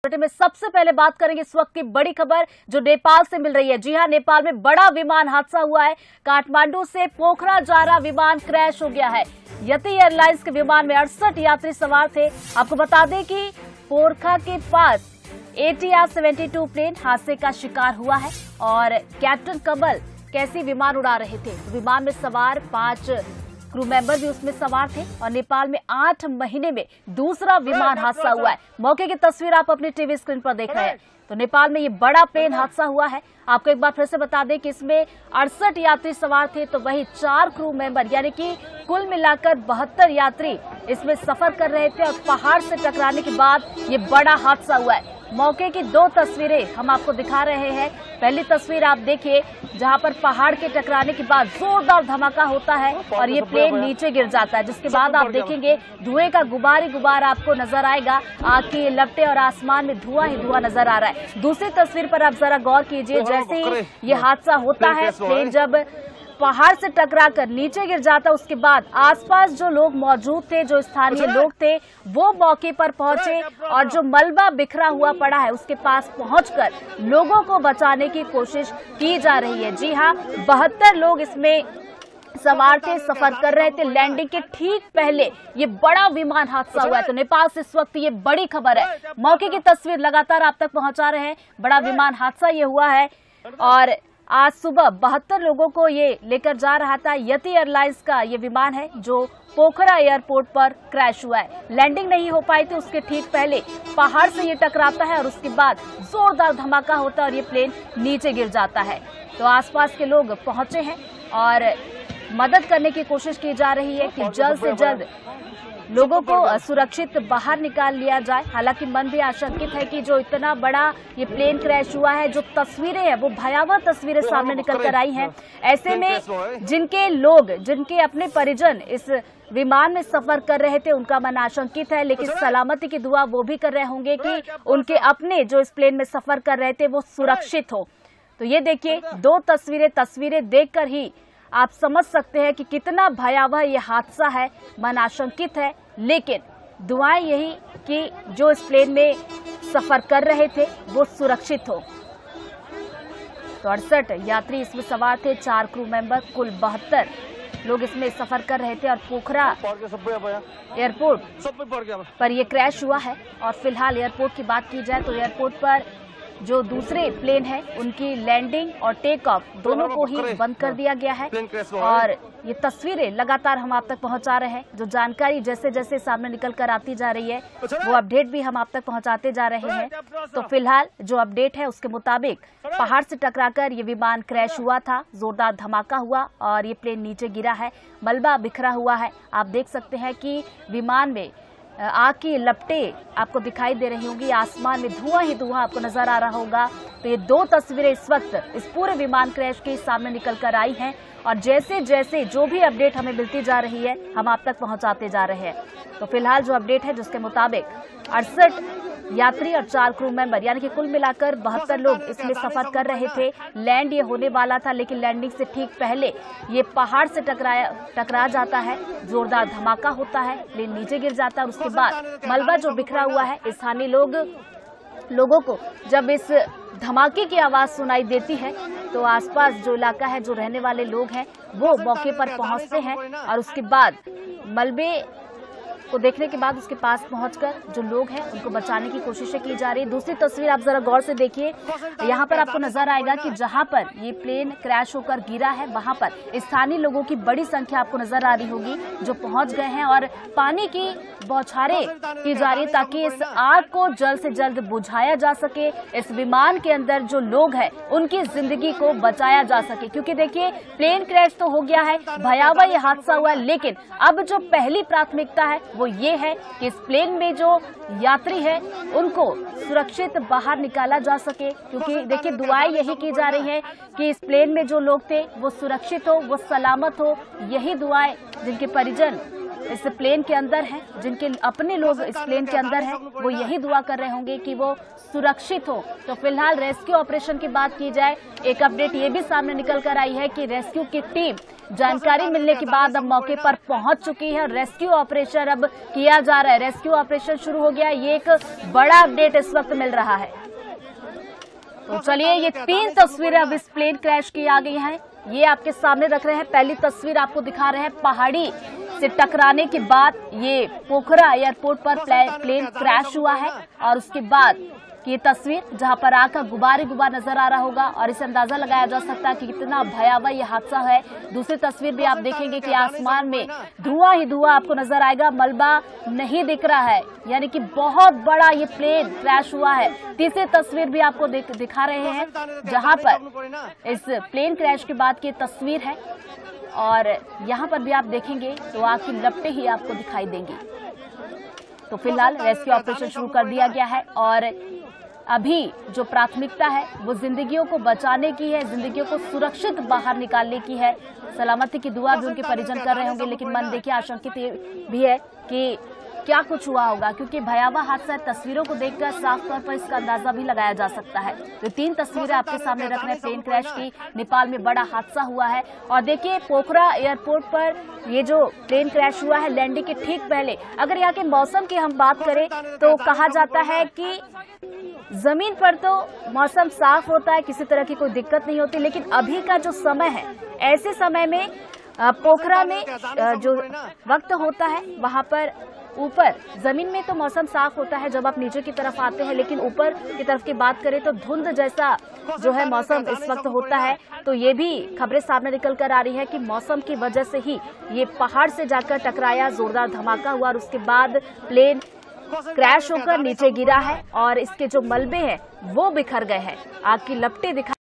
में सबसे पहले बात करेंगे इस वक्त की बड़ी खबर जो नेपाल से मिल रही है। जी हां, नेपाल में बड़ा विमान हादसा हुआ है। काठमांडू से पोखरा जा रहा विमान क्रैश हो गया है। यति एयरलाइंस के विमान में 68 यात्री सवार थे। आपको बता दें कि पोखरा के पास ATR-72 प्लेन हादसे का शिकार हुआ है और कैप्टन कमल कैसी विमान उड़ा रहे थे। विमान में सवार 5 क्रू मेंबर भी उसमें सवार थे और नेपाल में 8 महीने में दूसरा विमान हादसा हुआ है। मौके की तस्वीर आप अपनी टीवी स्क्रीन पर देख रहे हैं। तो नेपाल में ये बड़ा प्लेन हादसा हुआ है। आपको एक बार फिर से बता दें कि इसमें 68 यात्री सवार थे, तो वही 4 क्रू मेंबर यानी कि कुल मिलाकर 72 यात्री इसमें सफर कर रहे थे और पहाड़ से टकराने के बाद ये बड़ा हादसा हुआ है। मौके की 2 तस्वीरें हम आपको दिखा रहे हैं। पहली तस्वीर आप देखिए जहां पर पहाड़ के टकराने के बाद जोरदार धमाका होता है और ये प्लेन नीचे गिर जाता है, जिसके बाद आप देखेंगे धुएं का गुबार ही गुबार आपको नजर आएगा। आग की लपटें और आसमान में धुआं ही धुआं नजर आ रहा है। दूसरी तस्वीर पर आप जरा गौर कीजिए, जैसे ही ये हादसा होता है प्लेन जब पहाड़ से टकराकर नीचे गिर जाता, उसके बाद आसपास जो लोग मौजूद थे, जो स्थानीय लोग थे, वो मौके पर पहुंचे और जो मलबा बिखरा हुआ पड़ा है उसके पास पहुंचकर लोगों को बचाने की कोशिश की जा रही है। जी हां, 72 लोग इसमें सवार थे, सफर कर रहे थे। लैंडिंग के ठीक पहले ये बड़ा विमान हादसा हुआ है। तो नेपाल से इस वक्त ये बड़ी खबर है। मौके की तस्वीर लगातार आप तक पहुंचा रहे हैं। बड़ा विमान हादसा ये हुआ है और आज सुबह 72 लोगों को ये लेकर जा रहा था। यति एयरलाइंस का ये विमान है जो पोखरा एयरपोर्ट पर क्रैश हुआ है। लैंडिंग नहीं हो पाई थी, उसके ठीक पहले पहाड़ से ये टकराता है और उसके बाद जोरदार धमाका होता है और ये प्लेन नीचे गिर जाता है। तो आसपास के लोग पहुंचे हैं और मदद करने की कोशिश की जा रही है कि जल्द से जल्द लोगों को सुरक्षित बाहर निकाल लिया जाए। हालांकि मन भी आशंकित है कि जो इतना बड़ा ये प्लेन क्रैश हुआ है, जो तस्वीरें हैं वो भयावह तस्वीरें सामने निकल कर आई हैं। ऐसे में जिनके अपने परिजन इस विमान में सफर कर रहे थे उनका मन आशंकित है, लेकिन सलामती की दुआ वो भी कर रहे होंगे कि उनके अपने जो इस प्लेन में सफर कर रहे थे वो सुरक्षित हो। तो ये देखिए 2 तस्वीरें देखकर ही आप समझ सकते हैं कि कितना भयावह ये हादसा है। मन आशंकित है, लेकिन दुआएं यही कि जो इस प्लेन में सफर कर रहे थे वो सुरक्षित हो। तो 68 यात्री इसमें सवार थे, 4 क्रू मेंबर, कुल 72 लोग इसमें सफर कर रहे थे और पोखरा एयरपोर्ट पर यह क्रैश हुआ है। और फिलहाल एयरपोर्ट की बात की जाए तो एयरपोर्ट पर जो दूसरे प्लेन है उनकी लैंडिंग और टेक ऑफ दोनों को ही बंद कर दिया गया है और ये तस्वीरें लगातार हम आप तक पहुंचा रहे हैं। जो जानकारी जैसे जैसे सामने निकल कर आती जा रही है वो अपडेट भी हम आप तक पहुंचाते जा रहे हैं। तो फिलहाल जो अपडेट है उसके मुताबिक पहाड़ से टकराकर ये विमान क्रैश हुआ था, जोरदार धमाका हुआ और ये प्लेन नीचे गिरा है, मलबा बिखरा हुआ है। आप देख सकते हैं कि विमान में आग की लपटें आपको दिखाई दे रही होंगी, आसमान में धुआं ही धुआं आपको नजर आ रहा होगा। तो ये 2 तस्वीरें इस वक्त इस पूरे विमान क्रैश के सामने निकल कर आई हैं और जैसे जैसे जो भी अपडेट हमें मिलती जा रही है हम आप तक पहुंचाते जा रहे हैं। तो फिलहाल जो अपडेट है जिसके मुताबिक 68 यात्री और 4 क्रू मेंबर यानी कि कुल मिलाकर 72 लोग इसमें सफर कर रहे थे। लैंड ये होने वाला था, लेकिन लैंडिंग से ठीक पहले ये पहाड़ से टकरा जाता है, जोरदार धमाका होता है, प्लेन नीचे गिर जाता है और उसके बाद मलबा जो बिखरा हुआ है, स्थानीय लोगों को जब इस धमाके की आवाज सुनाई देती है तो आसपास जो इलाका है, जो रहने वाले लोग हैं वो मौके पर पहुंचते हैं और उसके बाद मलबे को देखने के बाद उसके पास पहुंचकर जो लोग हैं उनको बचाने की कोशिशें की जा रही है। दूसरी तस्वीर आप जरा गौर से देखिए, यहाँ पर आपको नजर आएगा कि जहां पर ये प्लेन क्रैश होकर गिरा है वहां पर स्थानीय लोगों की बड़ी संख्या आपको नजर आ रही होगी जो पहुंच गए हैं और पानी की बौछारें की जा रही है ताकि इस आग को जल्द से जल्द बुझाया जा सके, इस विमान के अंदर जो लोग हैं उनकी जिंदगी को बचाया जा सके। क्योंकि देखिए प्लेन क्रैश तो हो गया है, भयावह ये हादसा हुआ है, लेकिन अब जो पहली प्राथमिकता है वो ये है कि इस प्लेन में जो यात्री है उनको सुरक्षित बाहर निकाला जा सके। क्योंकि देखिए दुआएं यही की जा रही है कि इस प्लेन में जो लोग थे वो सुरक्षित हो, वो सलामत हो। यही दुआएं जिनके परिजन इस प्लेन के अंदर हैं, जिनके अपने लोग इस प्लेन के अंदर हैं, वो यही दुआ कर रहे होंगे कि वो सुरक्षित हो। तो फिलहाल रेस्क्यू ऑपरेशन की बात की जाए, एक अपडेट ये भी सामने निकल कर आई है कि रेस्क्यू की टीम जानकारी मिलने के बाद अब मौके पर पहुंच चुकी है। रेस्क्यू ऑपरेशन अब किया जा रहा है, रेस्क्यू ऑपरेशन शुरू हो गया। ये एक बड़ा अपडेट इस वक्त मिल रहा है। तो चलिए, ये 3 तस्वीरें अब इस प्लेन क्रैश की आ गई हैं, ये आपके सामने रख रहे हैं। पहली तस्वीर आपको दिखा रहे हैं, पहाड़ी से टकराने के बाद ये पोखरा एयरपोर्ट पर प्लेन क्रैश हुआ है। और उसके बाद की ये तस्वीर जहां पर आग का गुबार ही गुबार नजर आ रहा होगा और इससे अंदाजा लगाया जा सकता है कि कितना भयावह ये हादसा है। दूसरी तस्वीर भी आप देखेंगे कि आसमान में धुआं ही धुआं आपको नजर आएगा, मलबा नहीं दिख रहा है, यानी कि बहुत बड़ा ये प्लेन क्रैश हुआ है। तीसरी तस्वीर भी आपको दिखा रहे हैं, जहां पर इस प्लेन क्रैश के बाद की तस्वीर है और यहाँ पर भी आप देखेंगे तो आग की लपटें ही आपको दिखाई देंगी। तो फिलहाल रेस्क्यू ऑपरेशन शुरू कर दिया गया है और अभी जो प्राथमिकता है वो जिंदगियों को बचाने की है, जिंदगियों को सुरक्षित बाहर निकालने की है। सलामती की दुआ भी उनके परिजन कर रहे होंगे, लेकिन मन देखिए आशंकित भी है कि क्या कुछ हुआ होगा, क्योंकि भयावह हादसा है। तस्वीरों को देखकर साफ तौर पर इसका अंदाजा भी लगाया जा सकता है। तो 3 तस्वीरें आपके सामने रख रहे हैं प्लेन क्रैश की। नेपाल में बड़ा हादसा हुआ है और देखिए पोखरा एयरपोर्ट पर ये जो प्लेन क्रैश हुआ है लैंडिंग के ठीक पहले। अगर यहाँ के मौसम की हम बात करें तो कहा जाता है कि जमीन पर तो मौसम साफ होता है, किसी तरह की कोई दिक्कत नहीं होती, लेकिन अभी का जो समय है, ऐसे समय में पोखरा में जो वक्त होता है वहां पर ऊपर जमीन में तो मौसम साफ होता है जब आप नीचे की तरफ आते हैं, लेकिन ऊपर की तरफ की बात करें तो धुंध जैसा जो है मौसम इस वक्त होता है। तो ये भी खबरें सामने निकल कर आ रही है कि मौसम की वजह से ही ये पहाड़ से जाकर टकराया, जोरदार धमाका हुआ और उसके बाद प्लेन क्रैश होकर नीचे गिरा है और इसके जो मलबे हैं वो बिखर गए हैं, आग की लपटें दिखा